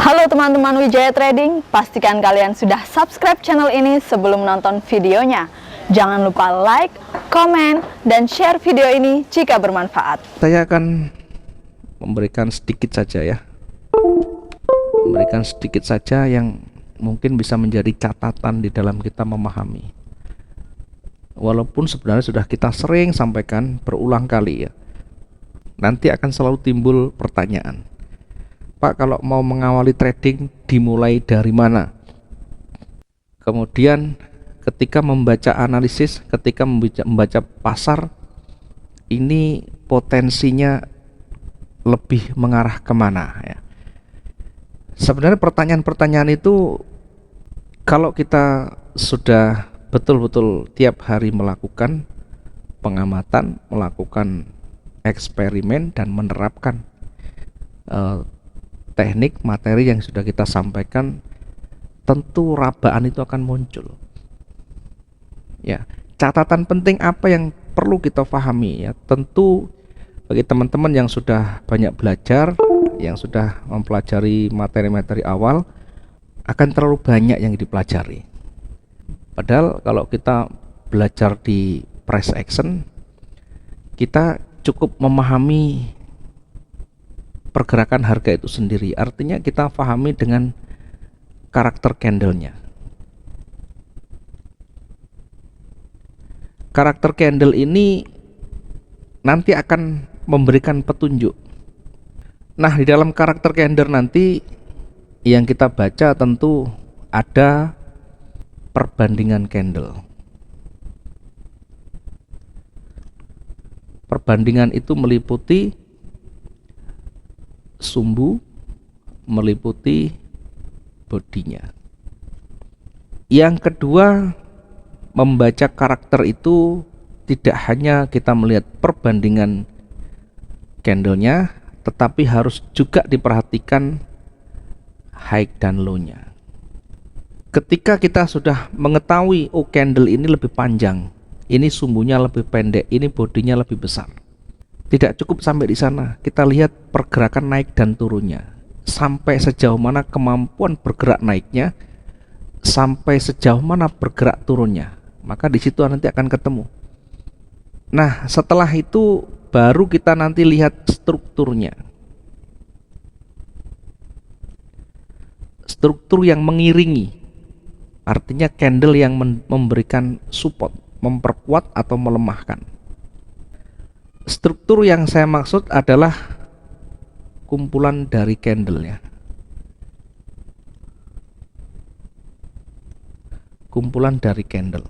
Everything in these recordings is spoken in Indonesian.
Halo teman-teman Wijaya Trading, pastikan kalian sudah subscribe channel ini sebelum menonton videonya. Jangan lupa like, komen, dan share video ini jika bermanfaat. Saya akan memberikan sedikit saja ya. Memberikan sedikit saja yang mungkin bisa menjadi catatan di dalam kita memahami. Walaupun sebenarnya sudah kita sering sampaikan berulang kali ya. Nanti akan selalu timbul pertanyaan. Pak, kalau mau mengawali trading dimulai dari mana? Kemudian ketika membaca analisis, ketika membaca pasar, ini potensinya lebih mengarah kemana ya? Sebenarnya pertanyaan-pertanyaan itu kalau kita sudah betul-betul tiap hari melakukan pengamatan, melakukan eksperimen dan menerapkan teknik materi yang sudah kita sampaikan, tentu rabaan itu akan muncul. Ya, catatan penting apa yang perlu kita pahami ya? Tentu bagi teman-teman yang sudah banyak belajar, yang sudah mempelajari materi-materi awal, akan terlalu banyak yang dipelajari. Padahal kalau kita belajar di price action, kita cukup memahami pergerakan harga itu sendiri. Artinya kita pahami dengan karakter candlenya. Karakter candle ini nanti akan memberikan petunjuk. Nah, di dalam karakter candle nanti yang kita baca tentu ada perbandingan candle. Perbandingan itu meliputi sumbu, meliputi bodinya. Yang kedua, membaca karakter itu tidak hanya kita melihat perbandingan candlenya, tetapi harus juga diperhatikan high dan low-nya. Ketika kita sudah mengetahui, oh candle ini lebih panjang, ini sumbunya lebih pendek, ini bodinya lebih besar. Tidak cukup sampai di sana, kita lihat pergerakan naik dan turunnya. Sampai sejauh mana kemampuan bergerak naiknya, sampai sejauh mana bergerak turunnya. Maka di situ nanti akan ketemu. Nah, setelah itu baru kita nanti lihat strukturnya. Struktur yang mengiringi, artinya candle yang memberikan support, memperkuat atau melemahkan. Struktur yang saya maksud adalah kumpulan dari candle ya. Kumpulan dari candle.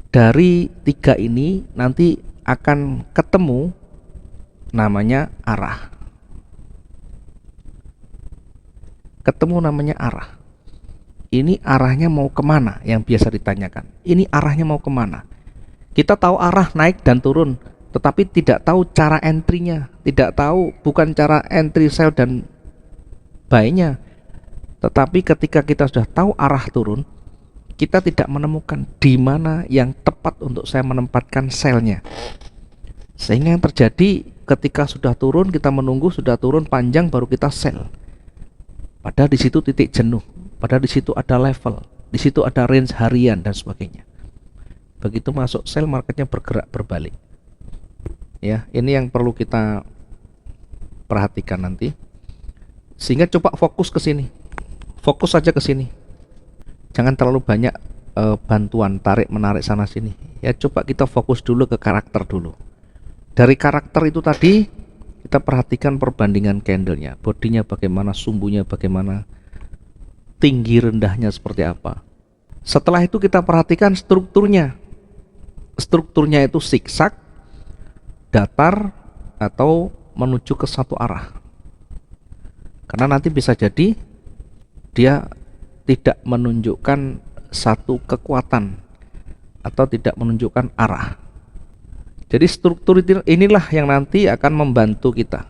Dari tiga ini nanti akan ketemu namanya arah. Ketemu namanya arah. Ini arahnya mau kemana yang biasa ditanyakan. Ini arahnya mau kemana. Kita tahu arah naik dan turun, tetapi tidak tahu cara entry-nya, tidak tahu bukan cara entry sell dan buy-nya. Tetapi ketika kita sudah tahu arah turun, kita tidak menemukan di mana yang tepat untuk saya menempatkan sell-nya. Sehingga yang terjadi ketika sudah turun, kita menunggu sudah turun panjang baru kita sell. Padahal di situ titik jenuh, padahal di situ ada level, di situ ada range harian dan sebagainya. Begitu masuk sell, marketnya bergerak berbalik. Ya, ini yang perlu kita perhatikan nanti. Sehingga coba fokus ke sini. Fokus saja ke sini. Jangan terlalu banyak bantuan tarik menarik sana sini. Ya, coba kita fokus dulu ke karakter dulu. Dari karakter itu tadi kita perhatikan perbandingan candlenya, bodinya bagaimana, sumbunya bagaimana, tinggi rendahnya seperti apa. Setelah itu kita perhatikan strukturnya. Strukturnya itu zigzag, datar, atau menuju ke satu arah. Karena nanti bisa jadi dia tidak menunjukkan satu kekuatan atau tidak menunjukkan arah. Jadi struktur inilah yang nanti akan membantu kita.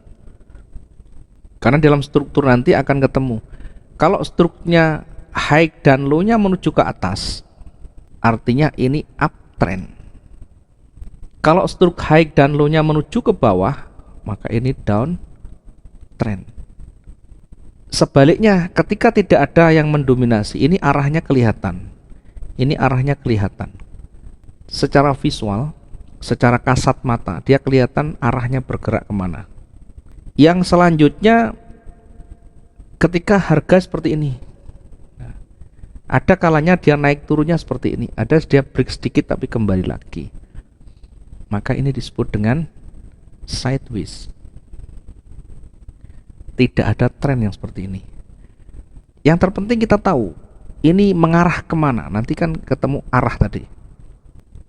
Karena dalam struktur nanti akan ketemu. Kalau strukturnya high dan low-nya menuju ke atas, artinya ini uptrend. Kalau struk high dan low-nya menuju ke bawah, maka ini down trend. Sebaliknya, ketika tidak ada yang mendominasi, ini arahnya kelihatan. Ini arahnya kelihatan. Secara visual, secara kasat mata, dia kelihatan arahnya bergerak kemana. Yang selanjutnya, ketika harga seperti ini, ada kalanya dia naik turunnya seperti ini, ada dia break sedikit tapi kembali lagi, maka ini disebut dengan sideways. Tidak ada tren yang seperti ini. Yang terpenting kita tahu ini mengarah kemana. Nanti kan ketemu arah tadi.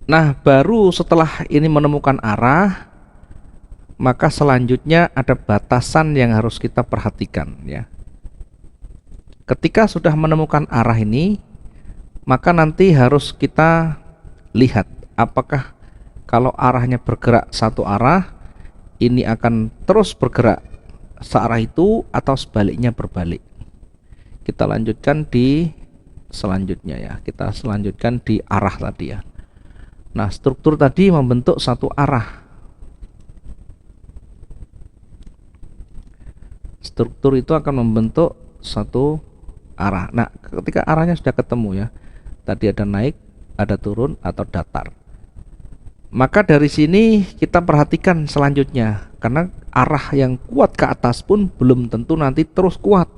Nah, baru setelah ini menemukan arah, maka selanjutnya ada batasan yang harus kita perhatikan, ya. Ketika sudah menemukan arah ini, maka nanti harus kita lihat apakah kalau arahnya bergerak satu arah, ini akan terus bergerak searah itu atau sebaliknya berbalik. Kita lanjutkan di selanjutnya, ya. Kita selanjutkan di arah tadi, ya. Nah, struktur tadi membentuk satu arah. Struktur itu akan membentuk satu arah. Nah, ketika arahnya sudah ketemu, ya, tadi ada naik, ada turun atau datar, maka dari sini kita perhatikan selanjutnya, karena arah yang kuat ke atas pun belum tentu nanti terus kuat.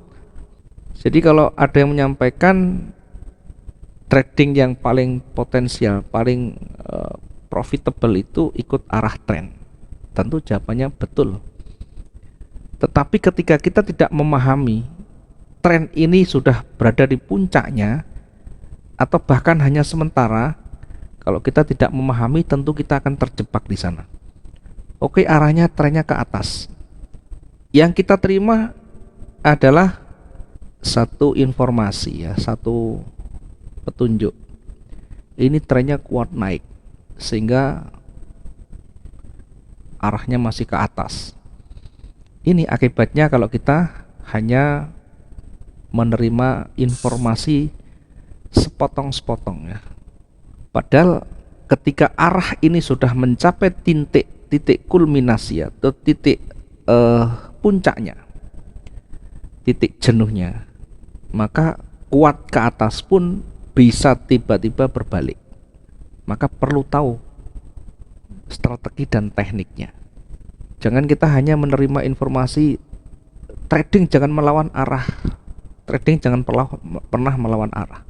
Jadi kalau ada yang menyampaikan trading yang paling potensial, paling profitable itu ikut arah tren, tentu jawabannya betul. Tetapi ketika kita tidak memahami tren ini sudah berada di puncaknya atau bahkan hanya sementara, kalau kita tidak memahami tentu kita akan terjebak di sana. Oke, arahnya trennya ke atas. Yang kita terima adalah satu informasi, ya, satu petunjuk. Ini trennya kuat naik sehingga arahnya masih ke atas. Ini akibatnya kalau kita hanya menerima informasi sepotong-sepotong, ya. Padahal ketika arah ini sudah mencapai titik kulminasi atau titik puncaknya, titik jenuhnya, maka kuat ke atas pun bisa tiba-tiba berbalik. Maka perlu tahu strategi dan tekniknya. Jangan kita hanya menerima informasi trading jangan melawan arah, trading jangan pernah melawan arah.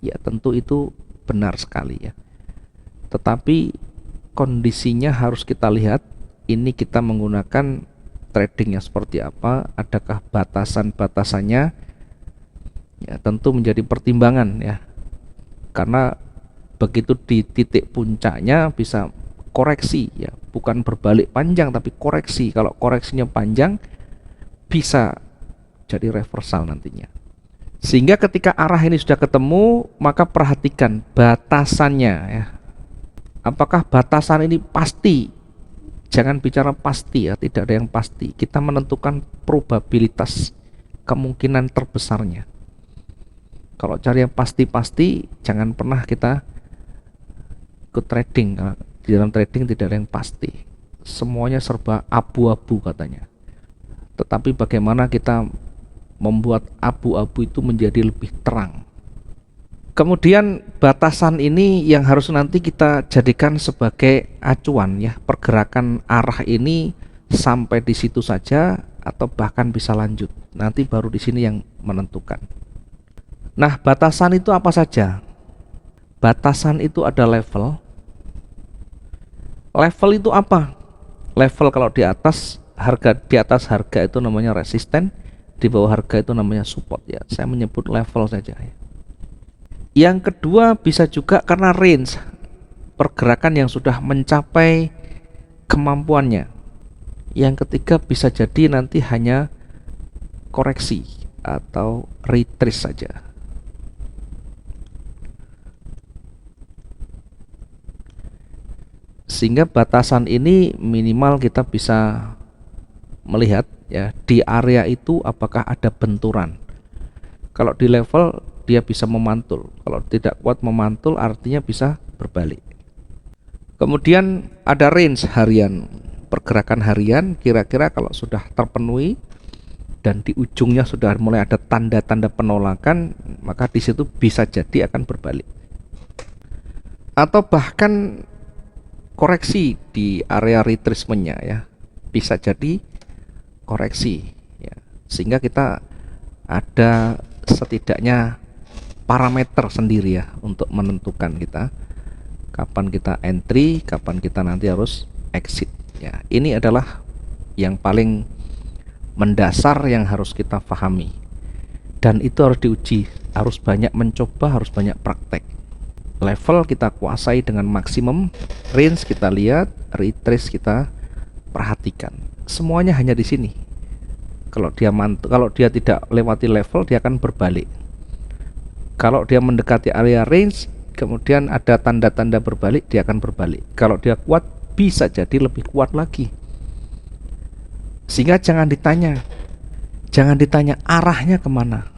Ya, tentu itu benar sekali, ya. Tetapi kondisinya harus kita lihat. Ini kita menggunakan tradingnya seperti apa, adakah batasan-batasannya, ya, tentu menjadi pertimbangan, ya. Karena begitu di titik puncaknya bisa koreksi, ya, bukan berbalik panjang tapi koreksi. Kalau koreksinya panjang bisa jadi reversal nantinya. Sehingga ketika arah ini sudah ketemu, maka perhatikan batasannya, ya. Apakah batasan ini pasti? Jangan bicara pasti, ya, tidak ada yang pasti. Kita menentukan probabilitas, kemungkinan terbesarnya. Kalau cari yang pasti-pasti, jangan pernah kita ikut trading. Di dalam trading tidak ada yang pasti. Semuanya serba abu-abu katanya. Tetapi bagaimana kita membuat abu-abu itu menjadi lebih terang. Kemudian batasan ini yang harus nanti kita jadikan sebagai acuan, ya, pergerakan arah ini sampai di situ saja atau bahkan bisa lanjut. Nanti baru di sini yang menentukan. Nah, batasan itu apa saja? Batasan itu ada level. Level itu apa? Level kalau di atas harga itu namanya resisten, di bawah harga itu namanya support, ya. Saya menyebut level saja, ya. Yang kedua bisa juga karena range, pergerakan yang sudah mencapai kemampuannya. Yang ketiga bisa jadi nanti hanya koreksi atau retrace saja. Sehingga batasan ini minimal kita bisa melihat, ya, di area itu apakah ada benturan. Kalau di level dia bisa memantul, kalau tidak kuat memantul artinya bisa berbalik. Kemudian ada range harian, pergerakan harian kira-kira kalau sudah terpenuhi dan di ujungnya sudah mulai ada tanda-tanda penolakan, maka di situ bisa jadi akan berbalik. Atau bahkan koreksi di area retracement-nya ya, bisa jadi koreksi ya. Sehingga kita ada setidaknya parameter sendiri ya untuk menentukan kita kapan kita entry, kapan kita nanti harus exit ya. Ini adalah yang paling mendasar yang harus kita pahami, dan itu harus diuji, harus banyak mencoba, harus banyak praktek. Level kita kuasai dengan maksimum, range kita lihat, retrace kita perhatikan. Semuanya hanya di sini. Kalau dia tidak lewati level, dia akan berbalik. Kalau dia mendekati area range, kemudian ada tanda-tanda berbalik, dia akan berbalik. Kalau dia kuat, bisa jadi lebih kuat lagi. Sehingga jangan ditanya arahnya kemana,